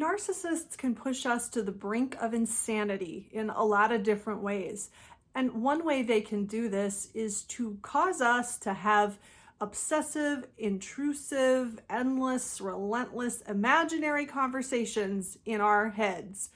Narcissists can push us to the brink of insanity in a lot of different ways. And one way they can do this is to cause us to have obsessive, intrusive, endless, relentless, imaginary conversations in our heads.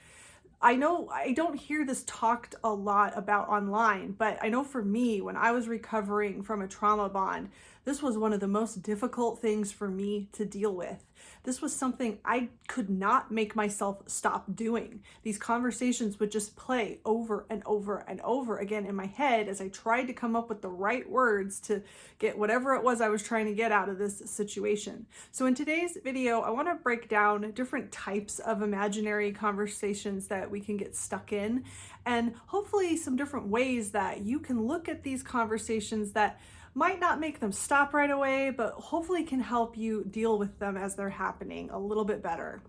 I know I don't hear this talked a lot about online, but I know for me, when I was recovering from a trauma bond, this was one of the most difficult things for me to deal with. This was something I could not make myself stop doing. These conversations would just play over and over and over again in my head as I tried to come up with the right words to get whatever it was I was trying to get out of this situation. So in today's video, I want to break down different types of imaginary conversations that we can get stuck in, and hopefully some different ways that you can look at these conversations that might not make them stop right away, but hopefully can help you deal with them as they're happening a little bit better.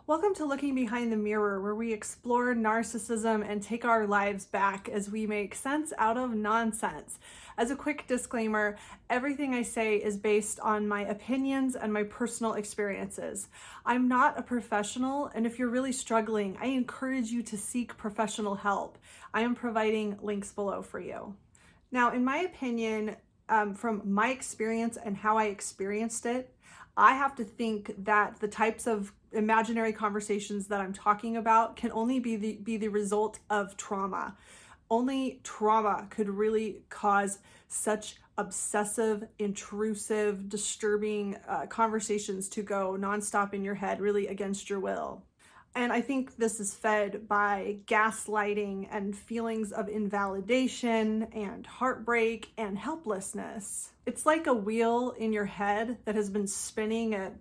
Welcome to Looking Behind the Mirror, where we explore narcissism and take our lives back as we make sense out of nonsense. As a quick disclaimer, everything I say is based on my opinions and my personal experiences. I'm not a professional, and if you're really struggling, I encourage you to seek professional help. I am providing links below for you. Now, in my opinion, from my experience and how I experienced it, I have to think that the types of imaginary conversations that I'm talking about can only be the result of trauma. Only trauma could really cause such obsessive, intrusive, disturbing conversations to go nonstop in your head, really against your will. And I think this is fed by gaslighting and feelings of invalidation and heartbreak and helplessness. It's like a wheel in your head that has been spinning at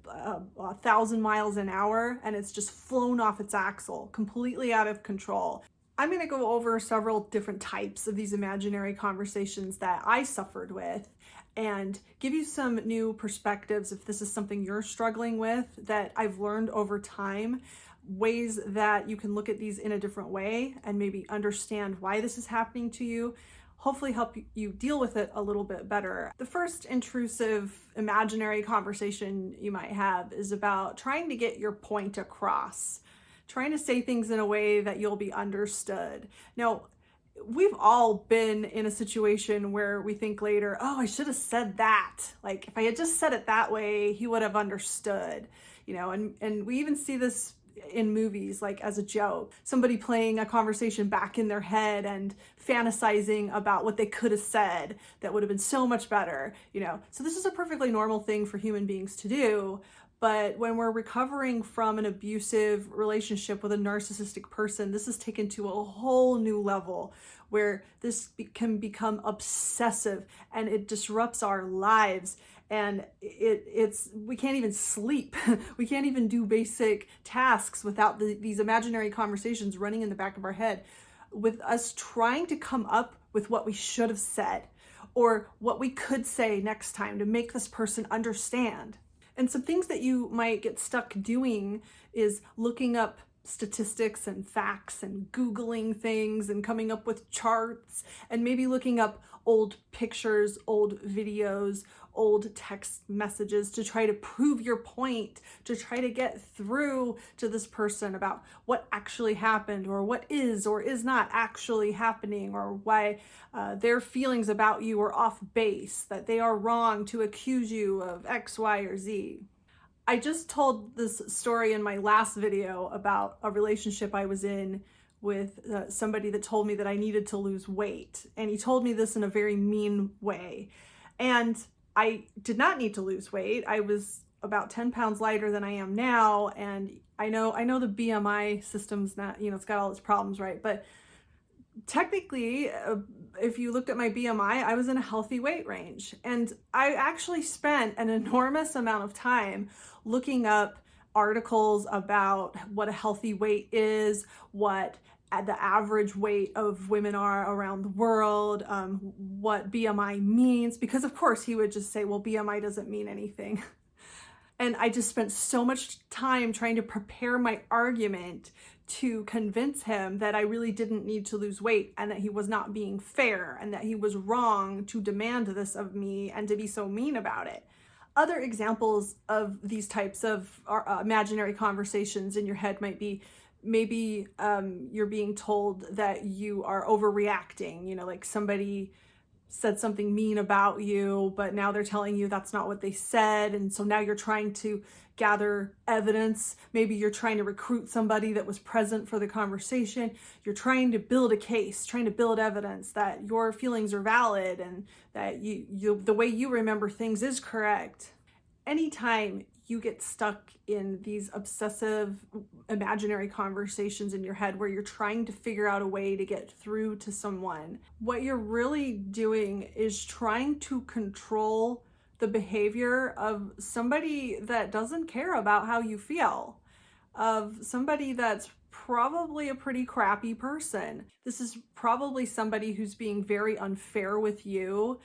1,000 miles an hour, and it's just flown off its axle, completely out of control. I'm going to go over several different types of these imaginary conversations that I suffered with and give you some new perspectives if this is something you're struggling with that I've learned over time. Ways that you can look at these in a different way and maybe understand why this is happening to you, hopefully help you deal with it a little bit better. The first intrusive imaginary conversation you might have is about trying to get your point across, trying to say things in a way that you'll be understood. Now, we've all been in a situation where we think later, oh, I should have said that. Like, if I had just said it that way, he would have understood, and we even see this in movies, like as a joke, somebody playing a conversation back in their head and fantasizing about what they could have said that would have been so much better, So this is a perfectly normal thing for human beings to do. But when we're recovering from an abusive relationship with a narcissistic person, this is taken to a whole new level where this can become obsessive and it disrupts our lives. And we can't even sleep. We can't even do basic tasks without these imaginary conversations running in the back of our head, with us trying to come up with what we should have said or what we could say next time to make this person understand. And some things that you might get stuck doing is looking up statistics and facts and Googling things and coming up with charts and maybe looking up old pictures, old videos, old text messages to try to prove your point, to try to get through to this person about what actually happened or what is or is not actually happening, or why their feelings about you are off base, that they are wrong to accuse you of X, Y, or Z. I just told this story in my last video about a relationship I was in with somebody that told me that I needed to lose weight. And he told me this in a very mean way. And I did not need to lose weight. I was about 10 pounds lighter than I am now. And I know the BMI system's not, it's got all its problems, right? But technically, if you looked at my BMI, I was in a healthy weight range. And I actually spent an enormous amount of time looking up articles about what a healthy weight is, what the average weight of women are around the world, what BMI means, because of course he would just say, well, BMI doesn't mean anything. And I just spent so much time trying to prepare my argument to convince him that I really didn't need to lose weight and that he was not being fair and that he was wrong to demand this of me and to be so mean about it. Other examples of these types of imaginary conversations in your head might be maybe you're being told that you are overreacting, like somebody said something mean about you, but now they're telling you that's not what they said. And so now you're trying to gather evidence. Maybe you're trying to recruit somebody that was present for the conversation. You're trying to build a case, trying to build evidence that your feelings are valid and that the way you remember things is correct. Anytime you get stuck in these obsessive imaginary conversations in your head where you're trying to figure out a way to get through to someone, what you're really doing is trying to control the behavior of somebody that doesn't care about how you feel, of somebody that's probably a pretty crappy person. This is probably somebody who's being very unfair with you,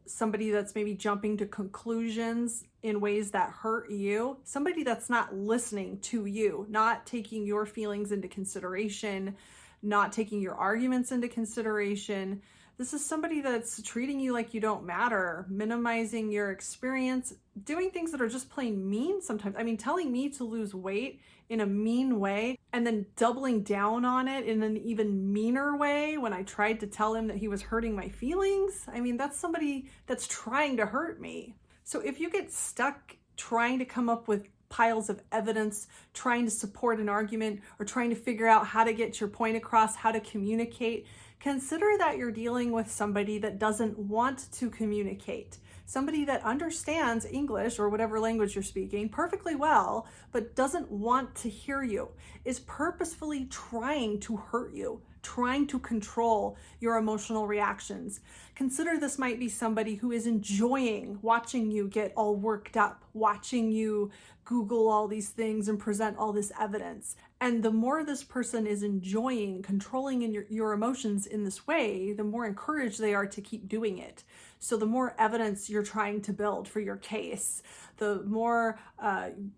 somebody that's maybe jumping to conclusions in ways that hurt you, somebody that's not listening to you, not taking your feelings into consideration, not taking your arguments into consideration. This is somebody that's treating you like you don't matter, minimizing your experience, doing things that are just plain mean sometimes. I mean, telling me to lose weight in a mean way and then doubling down on it in an even meaner way when I tried to tell him that he was hurting my feelings. I mean, that's somebody that's trying to hurt me. So if you get stuck trying to come up with piles of evidence, trying to support an argument, or trying to figure out how to get your point across, how to communicate, consider that you're dealing with somebody that doesn't want to communicate. Somebody that understands English or whatever language you're speaking perfectly well, but doesn't want to hear you, is purposefully trying to hurt you, trying to control your emotional reactions. Consider this might be somebody who is enjoying watching you get all worked up, watching you Google all these things and present all this evidence. And the more this person is enjoying controlling your emotions in this way, the more encouraged they are to keep doing it. So the more evidence you're trying to build for your case, the more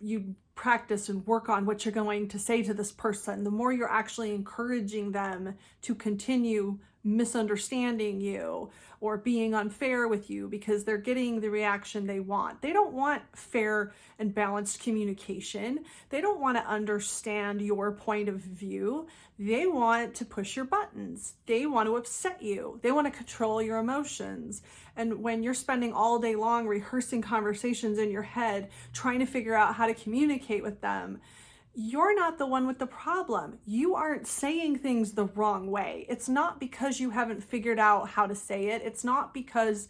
you practice and work on what you're going to say to this person, the more you're actually encouraging them to continue misunderstanding you or being unfair with you because they're getting the reaction they want. They don't want fair and balanced communication. They don't want to understand your point of view. They want to push your buttons. They want to upset you. They want to control your emotions. And when you're spending all day long rehearsing conversations in your head, trying to figure out how to communicate with them, you're not the one with the problem. You aren't saying things the wrong way. It's not because you haven't figured out how to say it. It's not because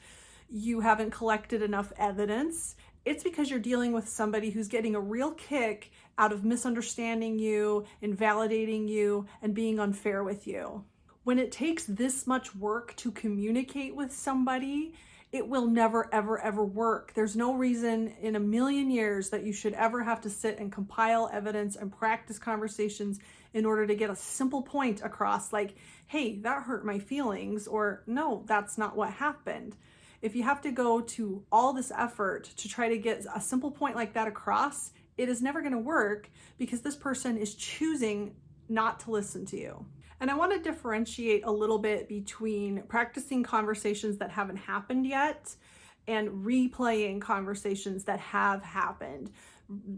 you haven't collected enough evidence. It's because you're dealing with somebody who's getting a real kick out of misunderstanding you, invalidating you, and being unfair with you. When it takes this much work to communicate with somebody, it will never, ever, ever work. There's no reason in a million years that you should ever have to sit and compile evidence and practice conversations in order to get a simple point across, like, hey, that hurt my feelings, or no, that's not what happened. If you have to go to all this effort to try to get a simple point like that across, it is never going to work because this person is choosing not to listen to you. And I want to differentiate a little bit between practicing conversations that haven't happened yet and replaying conversations that have happened.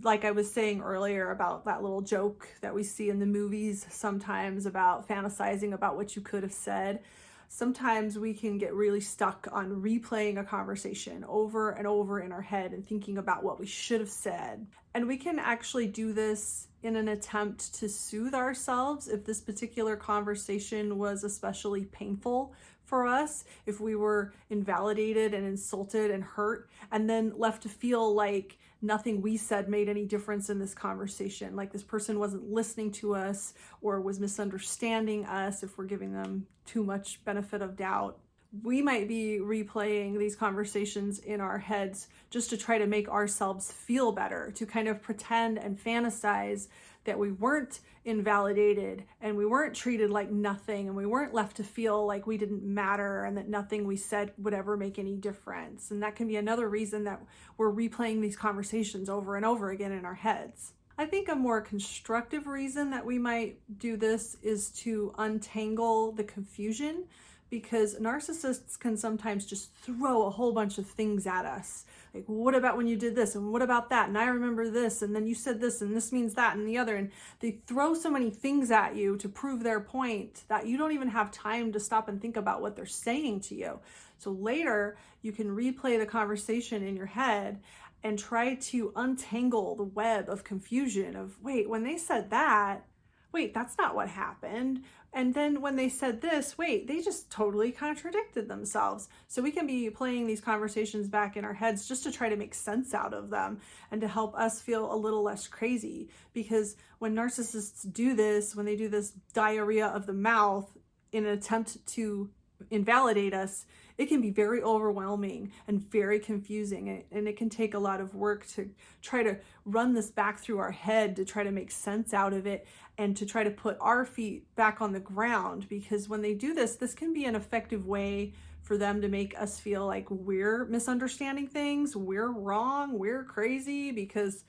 Like I was saying earlier about that little joke that we see in the movies sometimes about fantasizing about what you could have said. Sometimes we can get really stuck on replaying a conversation over and over in our head and thinking about what we should have said. And we can actually do this in an attempt to soothe ourselves if this particular conversation was especially painful for us, if we were invalidated and insulted and hurt, and then left to feel like nothing we said made any difference in this conversation, like this person wasn't listening to us or was misunderstanding us, if we're giving them too much benefit of doubt. We might be replaying these conversations in our heads just to try to make ourselves feel better, to kind of pretend and fantasize that we weren't invalidated and we weren't treated like nothing and we weren't left to feel like we didn't matter and that nothing we said would ever make any difference. And that can be another reason that we're replaying these conversations over and over again in our heads. I think a more constructive reason that we might do this is to untangle the confusion because narcissists can sometimes just throw a whole bunch of things at us. Like, what about when you did this? And what about that? And I remember this, and then you said this, and this means that, and the other. And they throw so many things at you to prove their point that you don't even have time to stop and think about what they're saying to you. So later, you can replay the conversation in your head and try to untangle the web of confusion of, wait, when they said that, wait, that's not what happened. And then when they said this, wait, they just totally contradicted themselves. So we can be playing these conversations back in our heads just to try to make sense out of them and to help us feel a little less crazy. Because when narcissists do this, when they do this diarrhea of the mouth in an attempt to invalidate us, it can be very overwhelming and very confusing, and it can take a lot of work to try to run this back through our head to try to make sense out of it and to try to put our feet back on the ground. Because when they do this, this can be an effective way for them to make us feel like we're misunderstanding things, we're wrong, we're crazy, because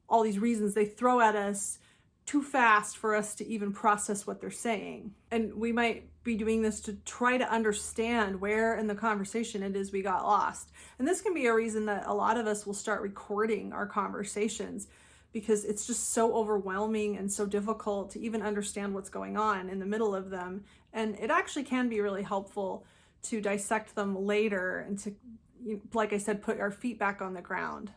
all these reasons they throw at us too fast for us to even process what they're saying. And we might be doing this to try to understand where in the conversation it is we got lost. And this can be a reason that a lot of us will start recording our conversations, because it's just so overwhelming and so difficult to even understand what's going on in the middle of them. And it actually can be really helpful to dissect them later and to, like I said, put our feet back on the ground.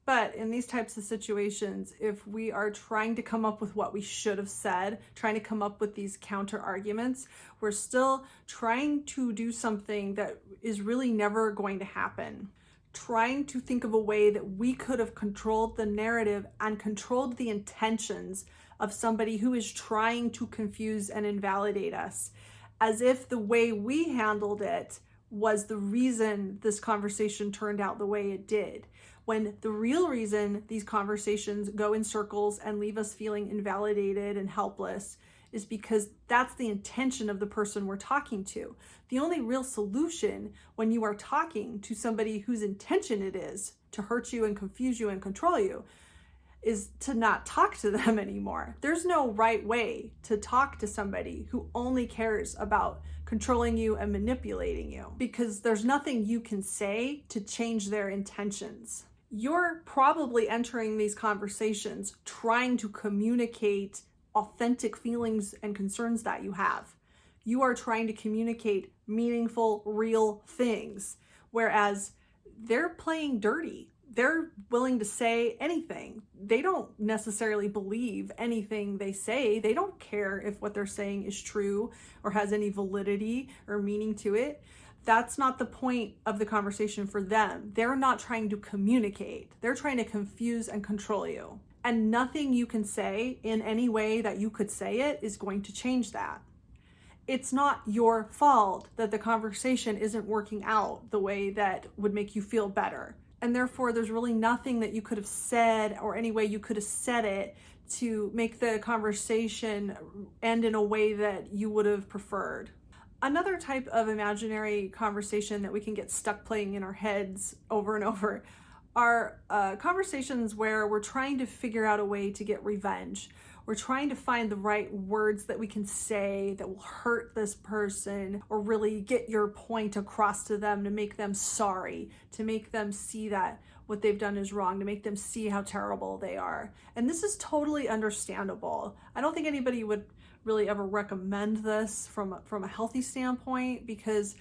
But in these types of situations, if we are trying to come up with what we should have said, trying to come up with these counter arguments, we're still trying to do something that is really never going to happen. Trying to think of a way that we could have controlled the narrative and controlled the intentions of somebody who is trying to confuse and invalidate us, as if the way we handled it was the reason this conversation turned out the way it did. When the real reason these conversations go in circles and leave us feeling invalidated and helpless is because that's the intention of the person we're talking to. The only real solution when you are talking to somebody whose intention it is to hurt you and confuse you and control you is to not talk to them anymore. There's no right way to talk to somebody who only cares about controlling you and manipulating you, because there's nothing you can say to change their intentions. You're probably entering these conversations trying to communicate authentic feelings and concerns that you have. You are trying to communicate meaningful, real things, whereas they're playing dirty. They're willing to say anything. They don't necessarily believe anything they say. They don't care if what they're saying is true or has any validity or meaning to it. That's not the point of the conversation for them. They're not trying to communicate. They're trying to confuse and control you. And nothing you can say in any way that you could say it is going to change that. It's not your fault that the conversation isn't working out the way that would make you feel better. And therefore, there's really nothing that you could have said or any way you could have said it to make the conversation end in a way that you would have preferred. Another type of imaginary conversation that we can get stuck playing in our heads over and over are conversations where we're trying to figure out a way to get revenge. We're trying to find the right words that we can say that will hurt this person or really get your point across to them, to make them sorry, to make them see that what they've done is wrong, to make them see how terrible they are. And this is totally understandable. I don't think anybody would really ever recommend this from a healthy standpoint, because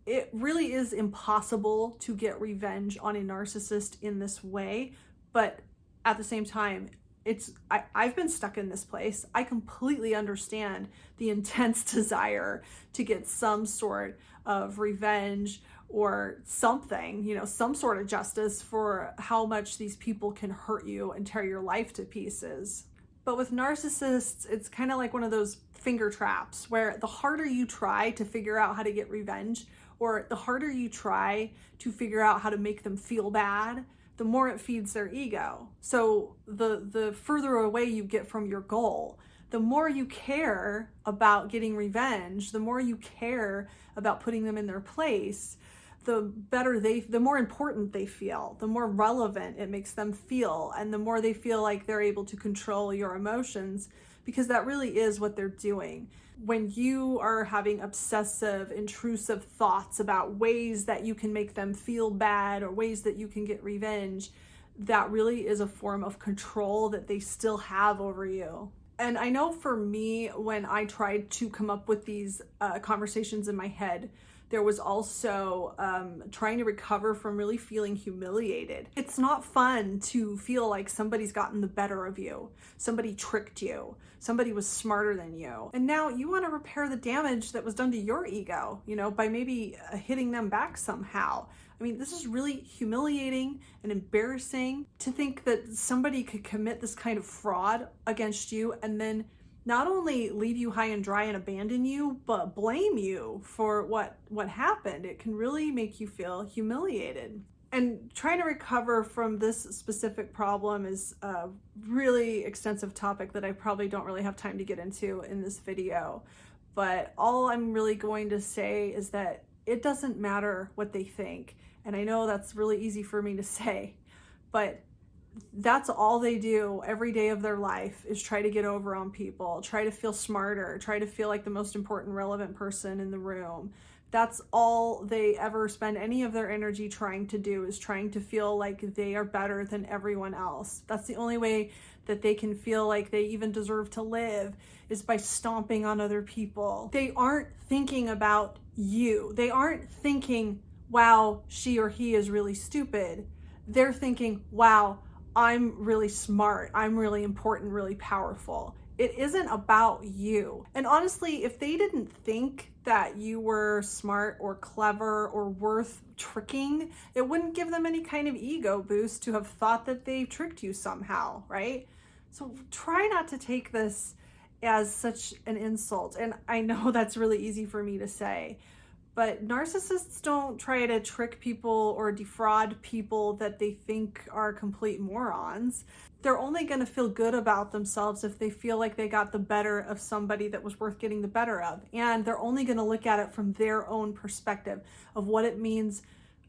it really is impossible to get revenge on a narcissist in this way. But at the same time, I've been stuck in this place. I completely understand the intense desire to get some sort of revenge or something, some sort of justice for how much these people can hurt you and tear your life to pieces. But with narcissists, it's kind of like one of those finger traps where the harder you try to figure out how to get revenge, or the harder you try to figure out how to make them feel bad, the more it feeds their ego. So the further away you get from your goal, the more you care about getting revenge, the more you care about putting them in their place, the more important they feel, the more relevant it makes them feel, and the more they feel like they're able to control your emotions, because that really is what they're doing. When you are having obsessive, intrusive thoughts about ways that you can make them feel bad or ways that you can get revenge, that really is a form of control that they still have over you. And I know for me, when I tried to come up with these conversations in my head, there was also trying to recover from really feeling humiliated. It's not fun to feel like somebody's gotten the better of you, somebody tricked you, somebody was smarter than you. And now you want to repair the damage that was done to your ego, by maybe hitting them back somehow. I mean, this is really humiliating and embarrassing to think that somebody could commit this kind of fraud against you and then not only leave you high and dry and abandon you, but blame you for what happened. It can really make you feel humiliated. And trying to recover from this specific problem is a really extensive topic that I probably don't really have time to get into in this video. But all I'm really going to say is that it doesn't matter what they think. And I know that's really easy for me to say, but that's all they do every day of their life is try to get over on people, try to feel smarter, try to feel like the most important, relevant person in the room. That's all they ever spend any of their energy trying to do, is trying to feel like they are better than everyone else. That's the only way that they can feel like they even deserve to live, is by stomping on other people. They aren't thinking about you. They aren't thinking, wow, she or he is really stupid. They're thinking, wow, I'm really smart, I'm really important, really powerful. It isn't about you. And honestly, if they didn't think that you were smart or clever or worth tricking, it wouldn't give them any kind of ego boost to have thought that they tricked you somehow, right? So try not to take this as such an insult. And I know that's really easy for me to say, but narcissists don't try to trick people or defraud people that they think are complete morons. They're only going to feel good about themselves if they feel like they got the better of somebody that was worth getting the better of. And they're only going to look at it from their own perspective of what it means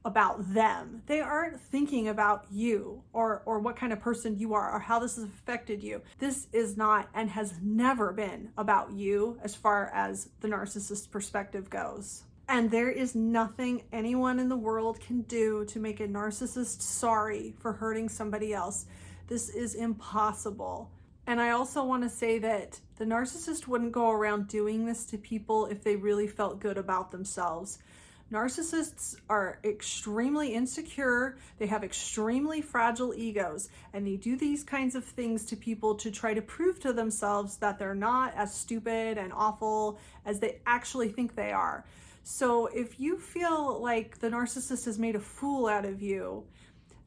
about them. They aren't thinking about you or what kind of person you are or how this has affected you. This is not and has never been about you as far as the narcissist perspective goes. And there is nothing anyone in the world can do to make a narcissist sorry for hurting somebody else. This is impossible. And I also want to say that the narcissist wouldn't go around doing this to people if they really felt good about themselves. Narcissists are extremely insecure, they have extremely fragile egos, and they do these kinds of things to people to try to prove to themselves that they're not as stupid and awful as they actually think they are. So if you feel like the narcissist has made a fool out of you,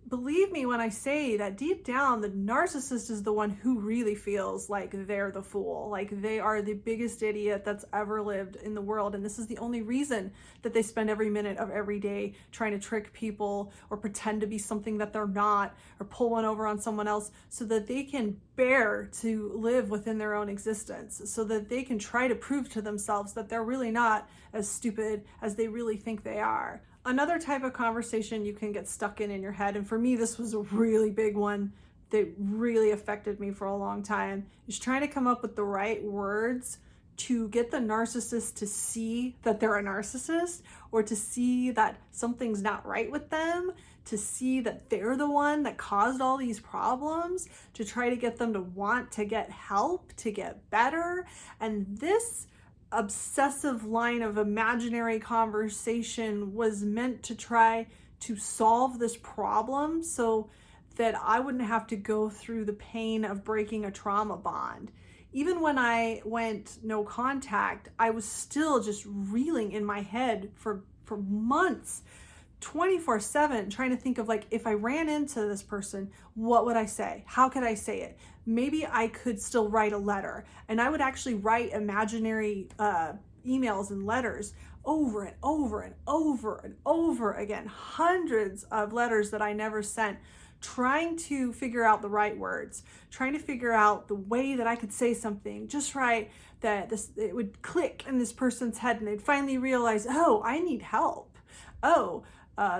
believe me when I say that deep down, the narcissist is the one who really feels like they're the fool, like they are the biggest idiot that's ever lived in the world. And this is the only reason that they spend every minute of every day trying to trick people or pretend to be something that they're not, or pull one over on someone else so that they can bear to live within their own existence, so that they can try to prove to themselves that they're really not as stupid as they really think they are. Another type of conversation you can get stuck in your head, and for me this was a really big one that really affected me for a long time, is trying to come up with the right words to get the narcissist to see that they're a narcissist, or to see that something's not right with them, to see that they're the one that caused all these problems, to try to get them to want to get help, to get better. And this obsessive line of imaginary conversation was meant to try to solve this problem so that I wouldn't have to go through the pain of breaking a trauma bond. Even when I went no contact, I was still just reeling in my head for months, 24/7, trying to think of, like, if I ran into this person, what would I say? How could I say it? Maybe I could still write a letter, and I would actually write imaginary emails and letters over and over and over and over again, hundreds of letters that I never sent, trying to figure out the right words, trying to figure out the way that I could say something just right, that it would click in this person's head and they'd finally realize, oh, I need help. Oh,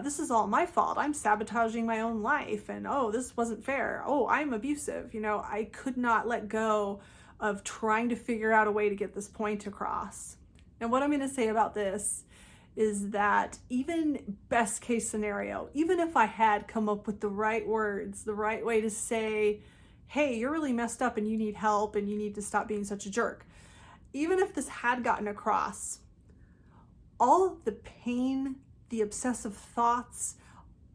this is all my fault. I'm sabotaging my own life. And oh, this wasn't fair. Oh, I'm abusive. I could not let go of trying to figure out a way to get this point across. And what I'm going to say about this is that even best case scenario, even if I had come up with the right words, the right way to say, hey, you're really messed up and you need help and you need to stop being such a jerk. Even if this had gotten across, all the pain, the obsessive thoughts,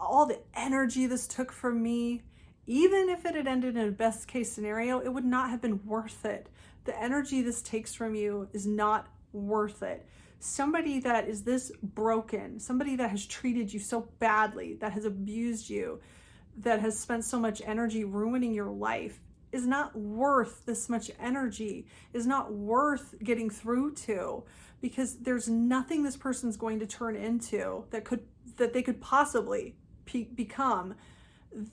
all the energy this took from me, even if it had ended in a best case scenario, it would not have been worth it. The energy this takes from you is not worth it. Somebody that is this broken, somebody that has treated you so badly, that has abused you, that has spent so much energy ruining your life, is not worth this much energy, is not worth getting through to, because there's nothing this person's going to turn into that they could possibly become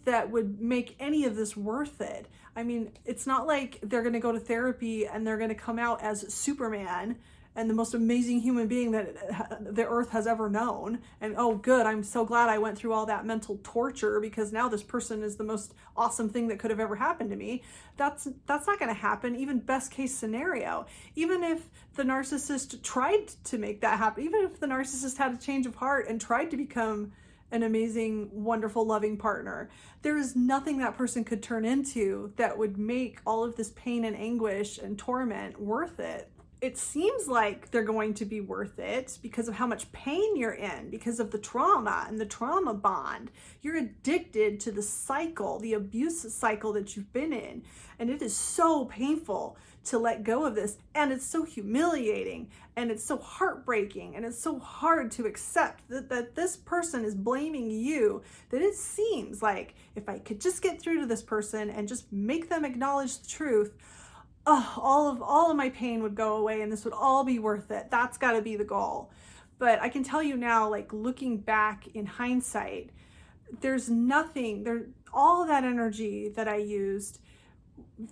that would make any of this worth it. I mean, it's not like they're going to go to therapy and they're going to come out as Superman and the most amazing human being that the earth has ever known. And oh, good, I'm so glad I went through all that mental torture because now this person is the most awesome thing that could have ever happened to me. That's not going to happen, even best case scenario. Even if the narcissist tried to make that happen, even if the narcissist had a change of heart and tried to become an amazing, wonderful, loving partner, there is nothing that person could turn into that would make all of this pain and anguish and torment worth it. It seems like they're going to be worth it because of how much pain you're in, because of the trauma and the trauma bond. You're addicted to the cycle, the abuse cycle that you've been in. And it is so painful to let go of this. And it's so humiliating and it's so heartbreaking and it's so hard to accept that this person is blaming you, that it seems like if I could just get through to this person and just make them acknowledge the truth, all of my pain would go away and this would all be worth it. That's got to be the goal. But I can tell you now, like looking back in hindsight, there's nothing there, all that energy that I used,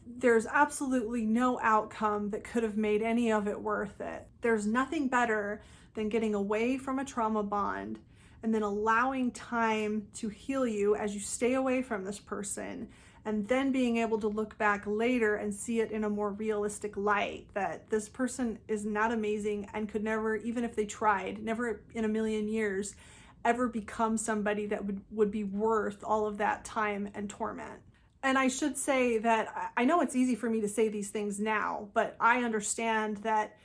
there's absolutely no outcome that could have made any of it worth it. There's nothing better than getting away from a trauma bond and then allowing time to heal you as you stay away from this person, and then being able to look back later and see it in a more realistic light, that this person is not amazing and could never, even if they tried, never in a million years, ever become somebody that would be worth all of that time and torment. And I should say that I know it's easy for me to say these things now, but I understand that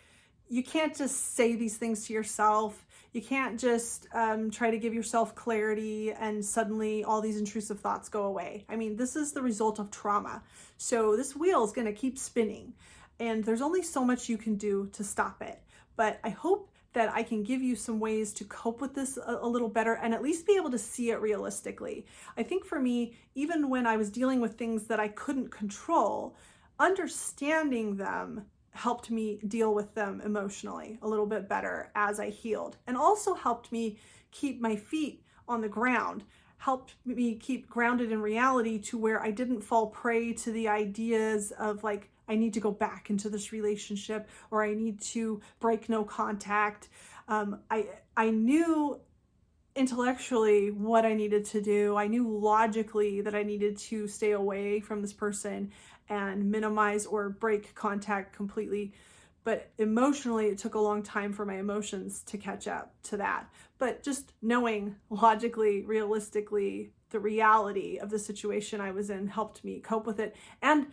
you can't just say these things to yourself. You can't just try to give yourself clarity and suddenly all these intrusive thoughts go away. I mean, this is the result of trauma. So this wheel is going to keep spinning and there's only so much you can do to stop it. But I hope that I can give you some ways to cope with this a little better and at least be able to see it realistically. I think for me, even when I was dealing with things that I couldn't control, understanding them helped me deal with them emotionally a little bit better as I healed, and also helped me keep my feet on the ground, helped me keep grounded in reality to where I didn't fall prey to the ideas of like, I need to go back into this relationship or I need to break no contact. I knew intellectually what I needed to do. I knew logically that I needed to stay away from this person and minimize or break contact completely. But emotionally, it took a long time for my emotions to catch up to that. But just knowing logically, realistically, the reality of the situation I was in helped me cope with it and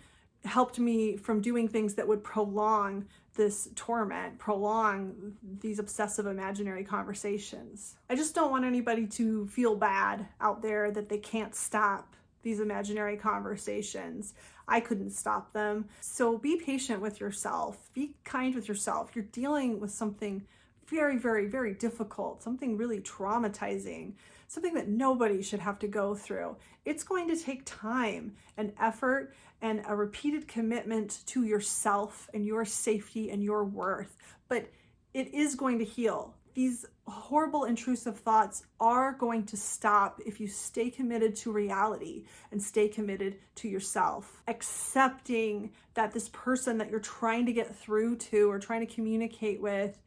helped me from doing things that would prolong this torment, prolong these obsessive imaginary conversations. I just don't want anybody to feel bad out there that they can't stop these imaginary conversations. I couldn't stop them. So be patient with yourself. Be kind with yourself. You're dealing with something very, very, very difficult, something really traumatizing, something that nobody should have to go through. It's going to take time and effort and a repeated commitment to yourself and your safety and your worth, but it is going to heal. These horrible intrusive thoughts are going to stop if you stay committed to reality and stay committed to yourself. Accepting that this person that you're trying to get through to or trying to communicate with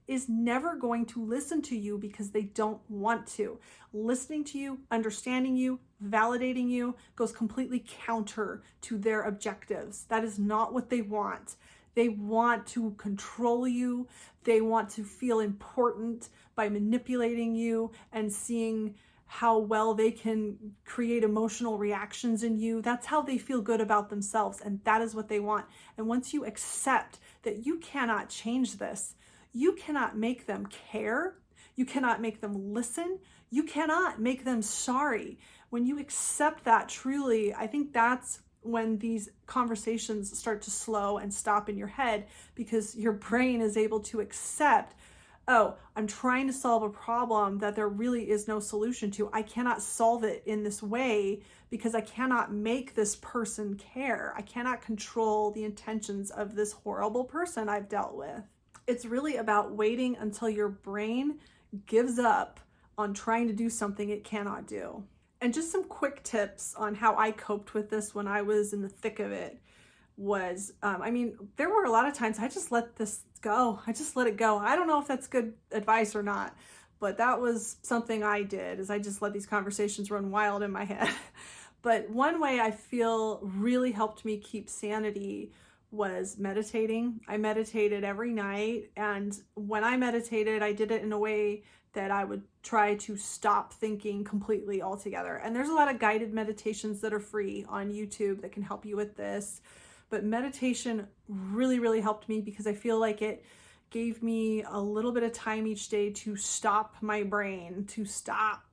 is never going to listen to you because they don't want to. Listening to you, understanding you, validating you goes completely counter to their objectives. That is not what they want. They want to control you. They want to feel important by manipulating you and seeing how well they can create emotional reactions in you. That's how they feel good about themselves, and that is what they want. And once you accept that you cannot change this, you cannot make them care, you cannot make them listen, you cannot make them sorry. When you accept that truly, I think that's when these conversations start to slow and stop in your head, because your brain is able to accept, oh, I'm trying to solve a problem that there really is no solution to. I cannot solve it in this way because I cannot make this person care. I cannot control the intentions of this horrible person I've dealt with. It's really about waiting until your brain gives up on trying to do something it cannot do. And just some quick tips on how I coped with this when I was in the thick of it was, there were a lot of times I just let this go. I just let it go. I don't know if that's good advice or not, but that was something I did, is I just let these conversations run wild in my head. But one way I feel really helped me keep sanity was meditating. I meditated every night, and when I meditated, I did it in a way that I would try to stop thinking completely altogether. And there's a lot of guided meditations that are free on YouTube that can help you with this. But meditation really, really helped me because I feel like it gave me a little bit of time each day to stop my brain, to stop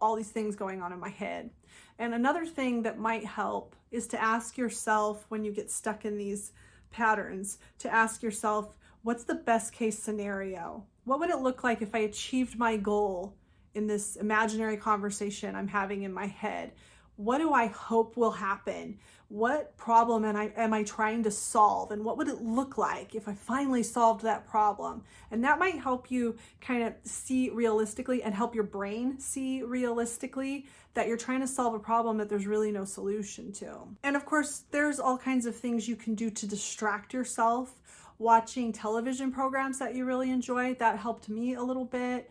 all these things going on in my head. And another thing that might help is to ask yourself, when you get stuck in these patterns, to ask yourself, what's the best case scenario? What would it look like if I achieved my goal in this imaginary conversation I'm having in my head? What do I hope will happen? What problem am I trying to solve? And what would it look like if I finally solved that problem? And that might help you kind of see realistically, and help your brain see realistically, that you're trying to solve a problem that there's really no solution to. And of course, there's all kinds of things you can do to distract yourself. Watching television programs that you really enjoy, that helped me a little bit.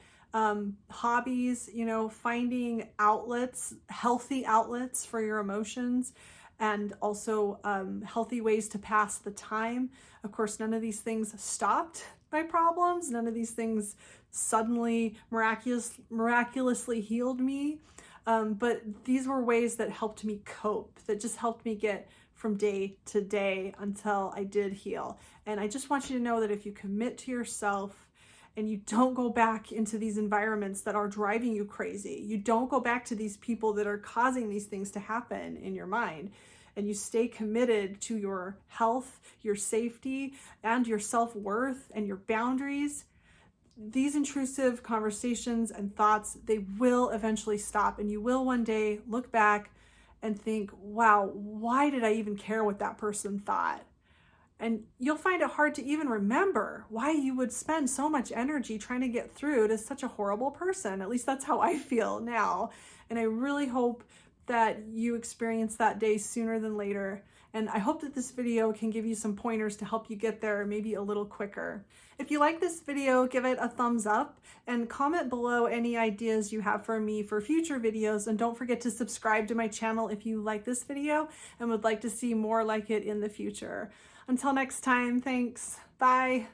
Hobbies, finding outlets, healthy outlets for your emotions, and also healthy ways to pass the time. Of course, none of these things stopped my problems. None of these things suddenly miraculously healed me. But these were ways that helped me cope, that just helped me get from day to day until I did heal. And I just want you to know that if you commit to yourself and you don't go back into these environments that are driving you crazy, you don't go back to these people that are causing these things to happen in your mind, and you stay committed to your health, your safety, and your self-worth and your boundaries, these intrusive conversations and thoughts, they will eventually stop, and you will one day look back and think, wow, why did I even care what that person thought? And you'll find it hard to even remember why you would spend so much energy trying to get through to such a horrible person. At least that's how I feel now. And I really hope that you experience that day sooner than later. And I hope that this video can give you some pointers to help you get there maybe a little quicker. If you like this video, give it a thumbs up and comment below any ideas you have for me for future videos. And don't forget to subscribe to my channel if you like this video and would like to see more like it in the future. Until next time, thanks. Bye.